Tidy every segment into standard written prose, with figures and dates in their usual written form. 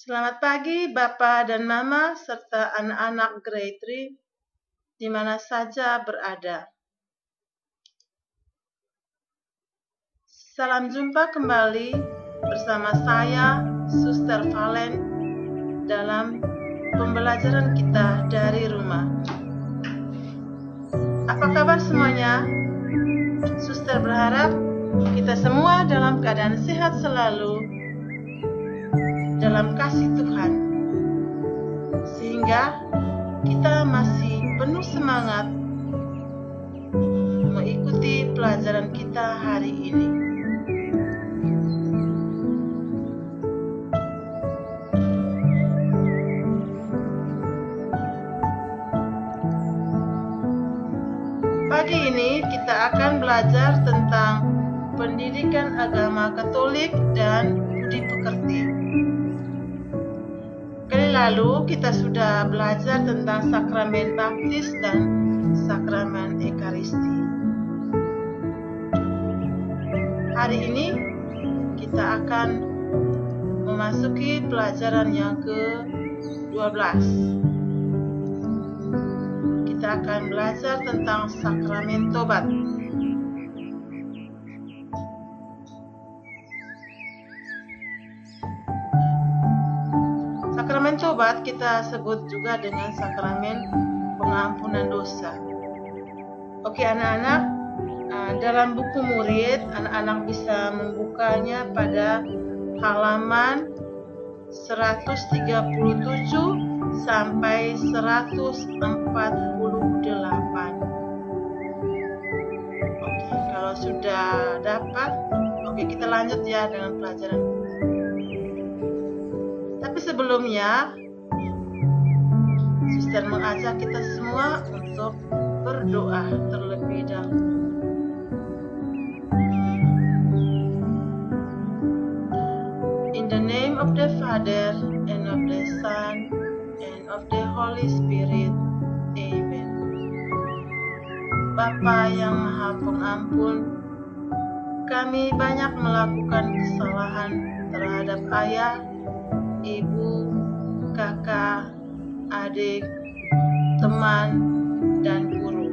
Selamat pagi Bapak dan Mama serta anak-anak grade 3 di mana saja berada. Salam jumpa kembali bersama saya, Suster Valen, dalam pembelajaran kita dari rumah. Apa kabar semuanya? Suster berharap kita semua dalam keadaan sehat selalu dalam kasih Tuhan, sehingga kita masih penuh semangat mengikuti pelajaran kita hari ini. Pagi ini kita akan belajar tentang pendidikan agama Katolik dan budi pekerti. Kali lalu kita sudah belajar tentang sakramen baptis dan sakramen ekaristi. Hari ini kita akan memasuki pelajaran yang ke-12. Kita akan belajar tentang sakramen tobat. Sakramen tobat kita sebut juga dengan sakramen pengampunan dosa. Oke anak-anak, dalam buku murid, anak-anak bisa membukanya pada halaman 137 sampai 148. Oke, kalau sudah dapat, oke kita lanjut ya dengan pelajaran. Tapi sebelumnya, Suster mengajak kita semua untuk berdoa terlebih dahulu. In the name of the Father, and of the Son, and of the Holy Spirit. Amen. Bapa yang Maha Pengampun, kami banyak melakukan kesalahan terhadap ayah, ibu, kakak, adik, teman, dan guru.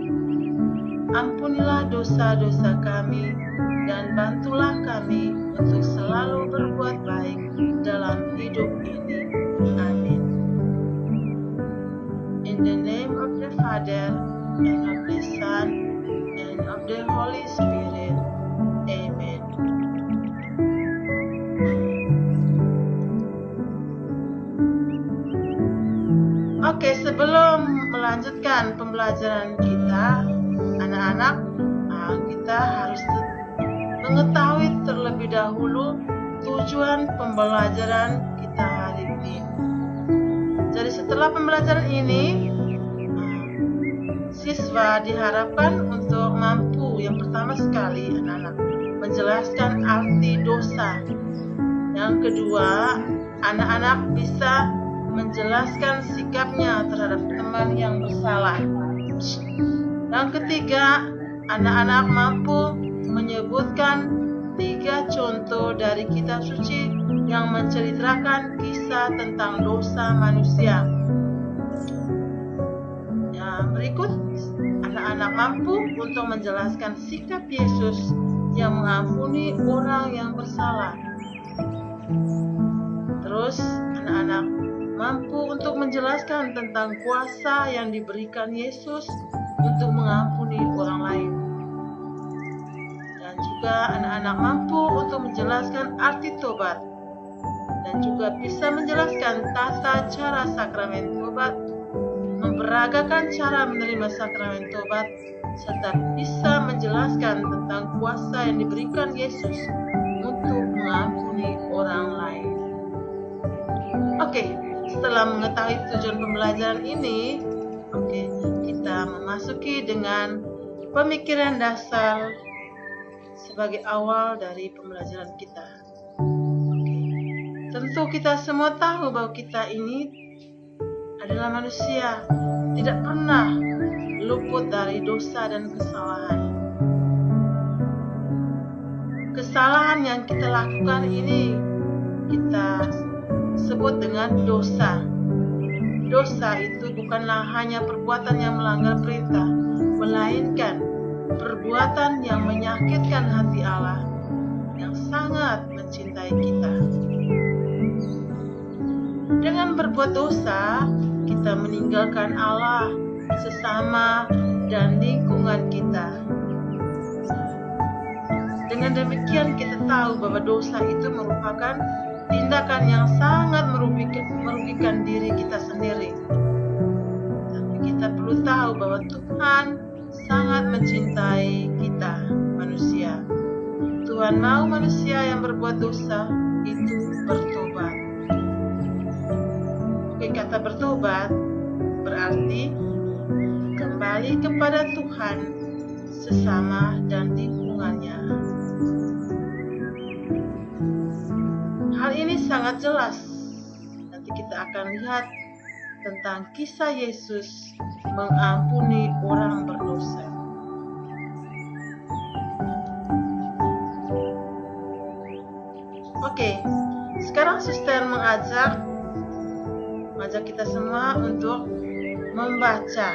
Ampunilah dosa-dosa kami dan bantulah kami untuk selalu berbuat baik dalam hidup ini. Amin. In the name of the Father, and of the Son, and of the Holy Spirit. Amen. Oke, sebelum melanjutkan pembelajaran kita, anak-anak, kita harus mengetahui terlebih dahulu tujuan pembelajaran kita hari ini. Jadi setelah pembelajaran ini, siswa diharapkan untuk mampu yang pertama sekali anak-anak menjelaskan arti dosa. Yang kedua, anak-anak bisa menjelaskan sikapnya terhadap teman yang bersalah. Yang ketiga, anak-anak mampu menyebutkan 3 contoh dari kitab suci yang menceritakan kisah tentang dosa manusia. Yang berikut, anak-anak mampu untuk menjelaskan sikap Yesus yang mengampuni orang yang bersalah. Terus, anak-anak mampu untuk menjelaskan tentang kuasa yang diberikan Yesus untuk mengampuni orang lain. Dan juga anak-anak mampu untuk menjelaskan arti tobat. Dan juga bisa menjelaskan tata cara sakramen tobat, memperagakan cara menerima sakramen tobat, serta bisa menjelaskan tentang kuasa yang diberikan Yesus untuk mengampuni orang lain. Oke. Setelah mengetahui tujuan pembelajaran ini, kita memasuki dengan pemikiran dasar sebagai awal dari pembelajaran kita. Tentu kita semua tahu bahwa kita ini adalah manusia, tidak pernah luput dari dosa dan kesalahan. Kesalahan yang kita lakukan ini kita disebut dengan dosa. Dosa itu bukanlah hanya perbuatan yang melanggar perintah, melainkan perbuatan yang menyakitkan hati Allah yang sangat mencintai kita. Dengan berbuat dosa, kita meninggalkan Allah, sesama, dan lingkungan kita. Dengan demikian kita tahu bahwa dosa itu merupakan tindakan yang sangat merugikan diri kita sendiri. Tapi kita perlu tahu bahwa Tuhan sangat mencintai kita, manusia. Tuhan mau manusia yang berbuat dosa itu bertobat. Oke, kata bertobat berarti kembali kepada Tuhan, sesama, dan lingkungannya. Hal ini sangat jelas. Nanti kita akan lihat tentang kisah Yesus mengampuni orang berdosa. Oke, sekarang suster mengajak kita semua untuk membaca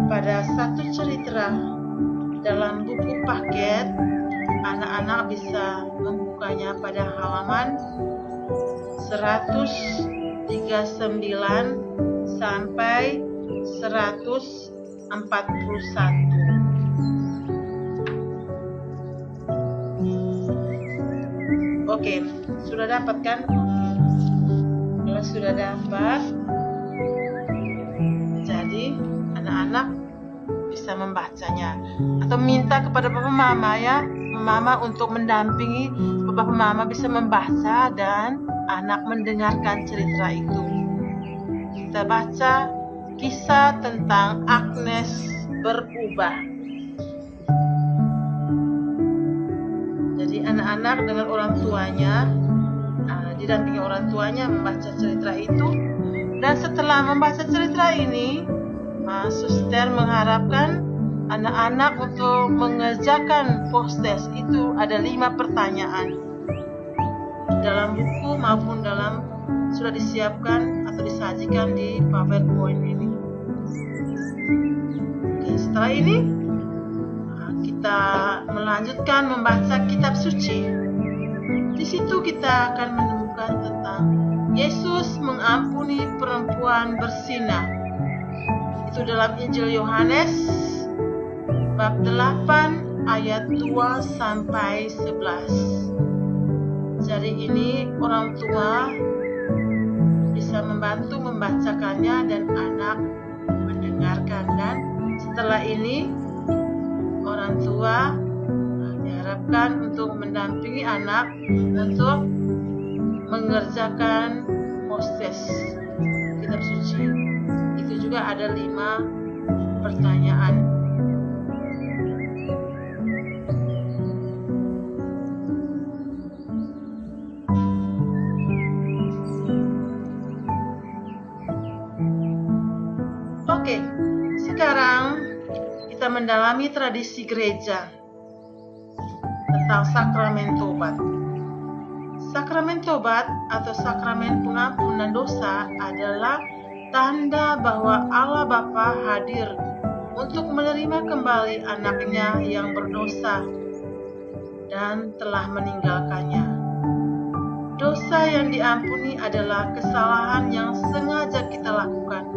pada satu cerita dalam buku paket. Anak-anak bisa membukanya pada halaman 139 sampai 141. Oke, sudah dapat kan? Kalau sudah dapat, jadi anak-anak bisa membacanya atau minta kepada papa mama ya, mama untuk mendampingi papa mama bisa membaca dan anak mendengarkan cerita itu. Kita baca kisah tentang Agnes berubah. Jadi anak-anak dengan orang tuanya, didampingi orang tuanya membaca cerita itu. Dan setelah membaca cerita ini, suster mengharapkan anak-anak untuk mengerjakan post-test. Itu ada 5 pertanyaan dalam buku maupun dalam sudah disiapkan atau disajikan di PowerPoint ini. Oke, setelah ini kita melanjutkan membaca kitab suci. Di situ kita akan menemukan tentang Yesus mengampuni perempuan berzina. Itu dalam Injil Yohanes bab 8 ayat 2 sampai 11. Jadi ini orang tua bisa membantu membacakannya dan anak mendengarkan. Dan setelah ini orang tua diharapkan untuk mendampingi anak untuk mengerjakan post-test kitab suci. Itu juga ada 5 pertanyaan. Oke, sekarang kita mendalami tradisi gereja tentang sakramen tobat. Sakramen tobat atau sakramen pengampunan dosa adalah tanda bahwa Allah Bapa hadir untuk menerima kembali anaknya yang berdosa dan telah meninggalkannya. Dosa yang diampuni adalah kesalahan yang sengaja kita lakukan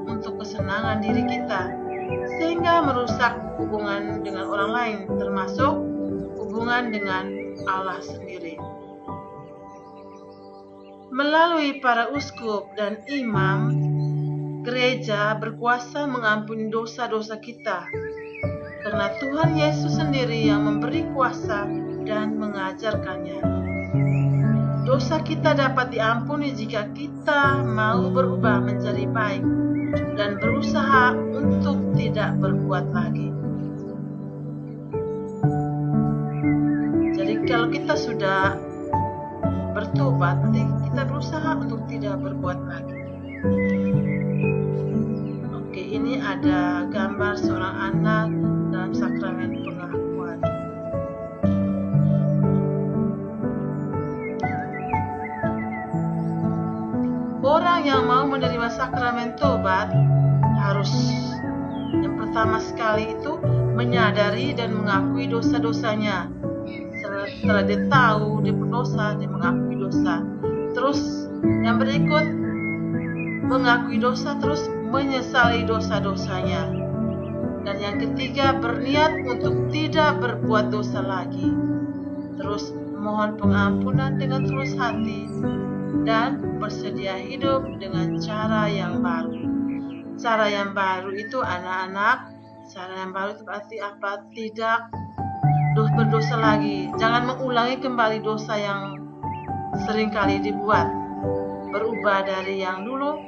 untuk kesenangan diri kita, sehingga merusak hubungan dengan orang lain, termasuk hubungan dengan Allah sendiri. Melalui para uskup dan imam, gereja berkuasa mengampuni dosa-dosa kita, karena Tuhan Yesus sendiri yang memberi kuasa dan mengajarkannya. Dosa kita dapat diampuni jika kita mau berubah menjadi baik dan berusaha untuk tidak berbuat lagi. Jadi kalau kita sudah bertobat, kita berusaha untuk tidak berbuat lagi. Oke, ini ada gambar seorang anak dalam sakramen pengakuan. pertama sekali itu menyadari dan mengakui dosa-dosanya. Setelah dia tahu dia berdosa, dia mengakui dosa. Terus yang berikut, mengakui dosa terus menyesali dosa-dosanya. Dan yang ketiga, berniat untuk tidak berbuat dosa lagi. Terus mohon pengampunan dengan tulus hati dan bersedia hidup dengan cara yang baru. Cara yang baru itu anak-anak, cara yang baru itu berarti apa? Tidak berdosa lagi. Jangan mengulangi kembali dosa yang sering kali dibuat. Berubah dari yang dulu,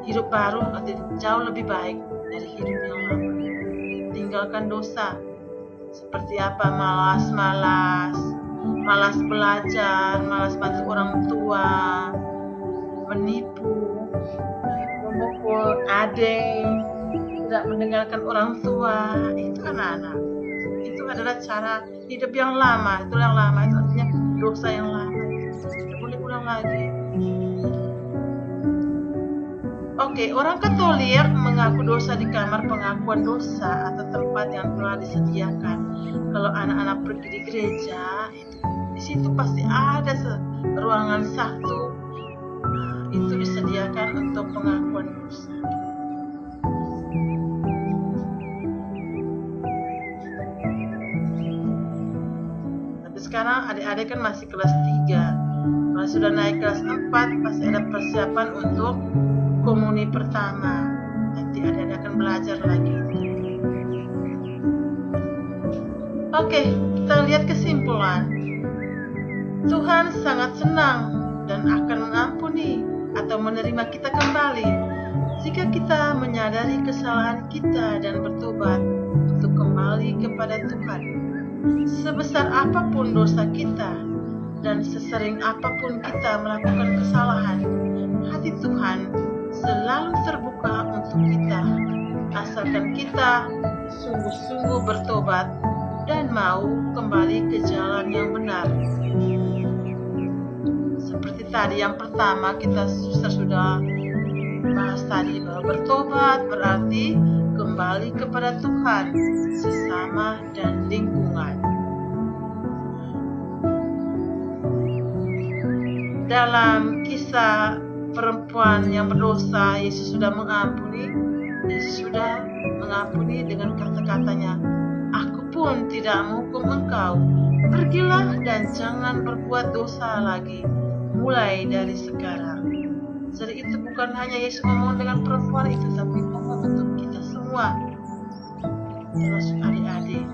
hidup baru arti jauh lebih baik dari hidup yang lama. Tinggalkan dosa seperti apa? Malas belajar, malas bantu orang tua, menipu, memukul adik, tidak mendengarkan orang tua. Itu anak-anak, itu adalah cara hidup yang lama. Itu yang lama, itu artinya dosa yang lama. Tidak boleh ulang lagi. Oke, orang Katolik mengaku dosa di kamar pengakuan dosa atau tempat yang telah disediakan. Kalau anak-anak pergi di gereja, di situ pasti ada ruangan satu. Itu disediakan untuk pengakuan dosa. Tapi sekarang adik-adik kan masih kelas 3. Kalau sudah naik kelas 4, pasti ada persiapan untuk komuni pertama. Nanti adik-adik akan belajar lagi. Oke, kita lihat kesimpulan. Tuhan sangat senang dan akan mengampuni atau menerima kita kembali jika kita menyadari kesalahan kita dan bertobat untuk kembali kepada Tuhan. Sebesar apapun dosa kita dan sesering apapun kita melakukan kesalahan, hati Tuhan selalu terbuka untuk kita, asalkan kita sungguh-sungguh bertobat dan mau kembali ke jalan yang benar. Seperti tadi yang pertama kita sudah bahas tadi, bahwa bertobat berarti kembali kepada Tuhan, sesama dan lingkungan. Dalam kisah perempuan yang berdosa, Yesus sudah mengampuni. Yesus sudah mengampuni dengan kata-katanya, "Aku pun tidak menghukum engkau. Pergilah dan jangan berbuat dosa lagi, mulai dari sekarang." Jadi itu bukan hanya Yesus ngomong dengan perempuan itu, tapi ngomong untuk kita semua, termasuk adik-adik.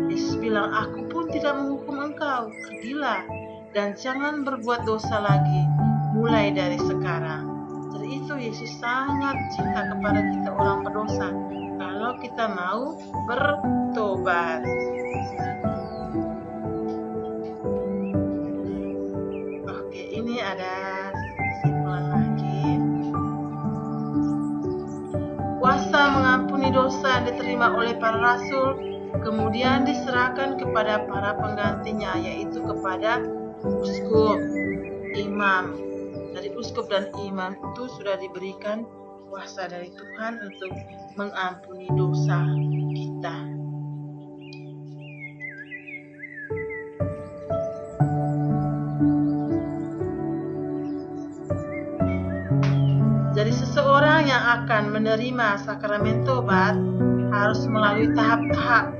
Yesus bilang, "Aku pun tidak menghukum engkau. Pergilah dan jangan berbuat dosa lagi, mulai dari sekarang." Jadi itu Yesus sangat cinta kepada kita orang berdosa, kalau kita mau bertobat. Oke, ini ada kesimpulan lagi. Kuasa mengampuni dosa diterima oleh para rasul, kemudian diserahkan kepada para penggantinya, yaitu kepada uskup, imam. Dari uskup dan imam itu sudah diberikan kuasa dari Tuhan untuk mengampuni dosa kita. Jadi seseorang yang akan menerima sakramen tobat harus melalui tahap-tahap.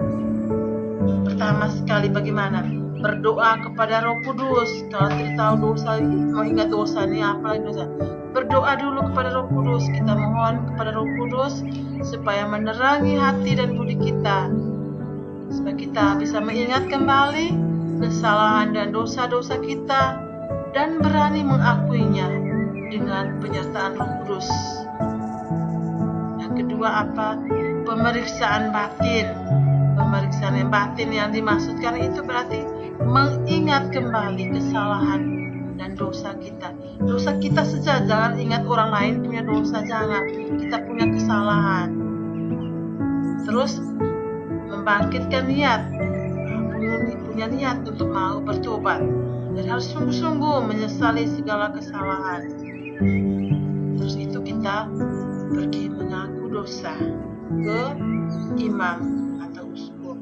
Pertama sekali bagaimana? Berdoa kepada Roh Kudus. Kalau tidak tahu dosa, mau ingat dosa ini apalagi dosa, berdoa dulu kepada Roh Kudus. Kita mohon kepada Roh Kudus supaya menerangi hati dan budi kita, supaya kita bisa mengingat kembali kesalahan dan dosa-dosa kita dan berani mengakuinya dengan penyertaan Roh Kudus. Yang kedua apa? Pemeriksaan batin. Pemeriksaan yang batin yang dimaksudkan itu berarti mengingat kembali kesalahan dan dosa kita. Dosa kita saja, jangan ingat orang lain punya dosa, jangan. Kita punya kesalahan. Terus membangkitkan niat, punya niat untuk mau bertobat. Jadi harus sungguh-sungguh menyesali segala kesalahan. Terus itu kita pergi mengaku dosa ke imam atau uskup.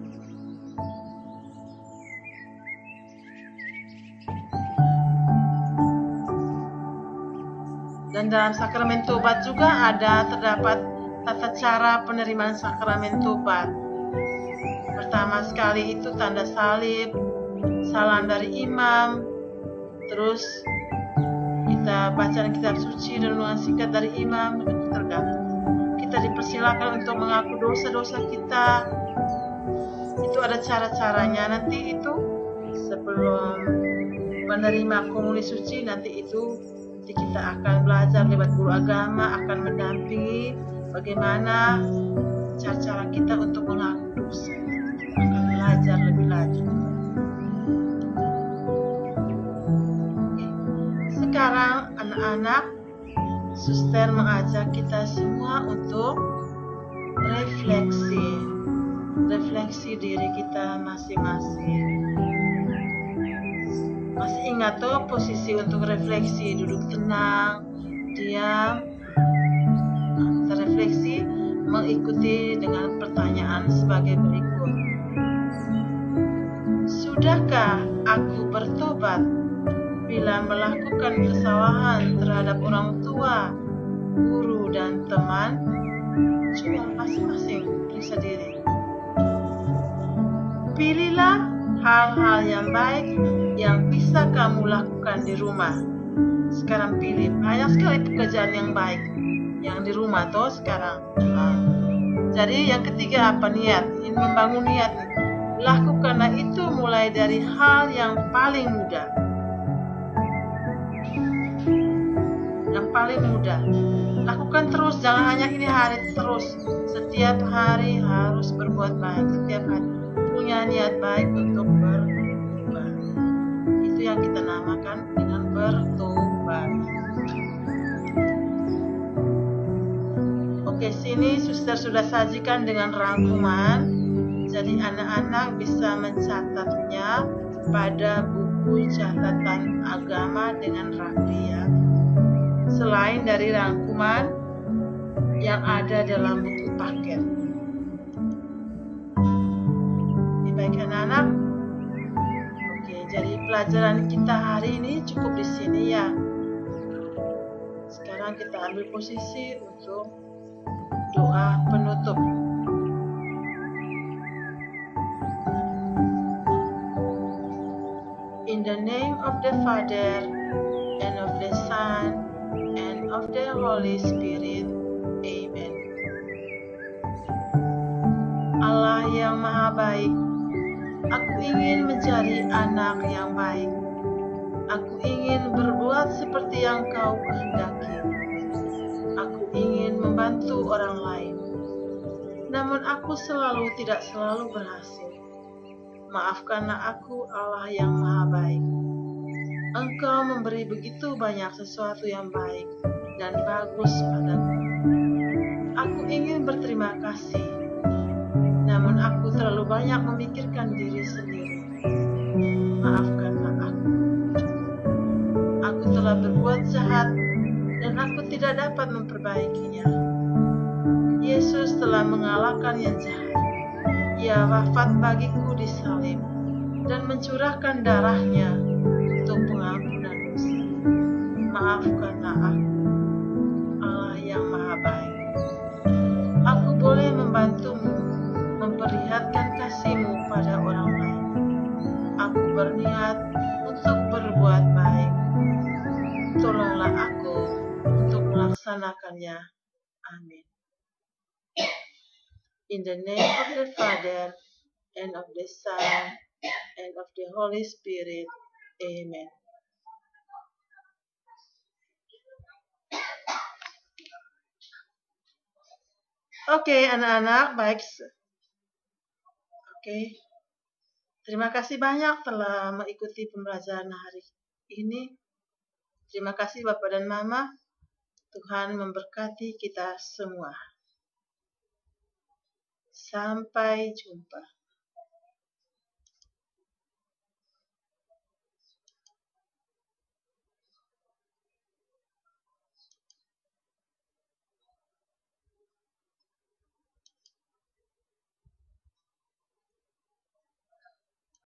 Dan dalam sakramen tobat juga terdapat tata cara penerimaan sakramen tobat. Pertama sekali itu tanda salib, salam dari imam, terus kita baca kitab suci dan renungan singkat dari imam, itu tergantung. Kita dipersilakan untuk mengaku dosa-dosa kita. Itu ada cara-caranya. Nanti itu sebelum menerima komuni suci, nanti kita akan belajar lewat guru agama, akan mendampingi bagaimana cara-cara kita untuk mengaku dosa. Kita akan belajar lebih lanjut. Sekarang anak-anak, suster mengajak kita semua untuk refleksi diri kita masing-masing. Masih ingat toh posisi untuk refleksi? Duduk tenang, diam. Kita refleksi mengikuti dengan pertanyaan sebagai berikut. Sudahkah aku bertobat bila melakukan kesalahan terhadap orang tua, guru, dan teman? Coba masing-masing periksa diri. Pilihlah hal-hal yang baik yang bisa kamu lakukan di rumah. Sekarang pilih, banyak sekali pekerjaan yang baik yang di rumah toh sekarang. Jadi yang ketiga apa? Niat. Ini membangun niat. Lakukanlah itu mulai dari hal yang paling mudah. Yang paling mudah. Lakukan terus, jangan hanya ini hari, terus. Setiap hari harus berbuat baik. Setiap hari punya niat baik untuk bertobat. Itu yang kita namakan dengan bertobat. Oke, sini suster sudah sajikan dengan rangkuman. Jadi anak-anak bisa mencatatnya pada buku catatan agama dengan rapi ya. Selain dari rangkuman yang ada dalam buku paket. Baik anak-anak. Oke, jadi pelajaran kita hari ini cukup di sini ya. Sekarang kita ambil posisi untuk doa penutup. In the name of the Father, and of the Son, and of the Holy Spirit. Amen. Allah yang Maha Baik, aku ingin menjadi anak yang baik. Aku ingin berbuat seperti yang Kau kehendaki. Aku ingin membantu orang lain. Namun aku tidak selalu berhasil. Maafkanlah aku, Allah yang Maha Baik. Engkau memberi begitu banyak sesuatu yang baik dan bagus padaku. Aku ingin berterima kasih, namun aku terlalu banyak memikirkan diri sendiri. Maafkanlah aku. Aku telah berbuat jahat dan aku tidak dapat memperbaikinya. Yesus telah mengalahkan yang jahat. Ia wafat bagiku di salib dan mencurahkan darahnya untuk pengampunan dosa. Maafkanlah aku, Allah yang Maha Baik. Aku boleh membantumu memperlihatkan kasih-Mu pada orang lain. Aku berniat untuk berbuat baik. Tolonglah aku untuk melaksanakannya. Amin. In the name of the Father, and of the Son, and of the Holy Spirit. Amen. Oke, anak-anak, baik. Oke. Terima kasih banyak telah mengikuti pembelajaran hari ini. Terima kasih Bapak dan Mama. Tuhan memberkati kita semua. Sampai jumpa.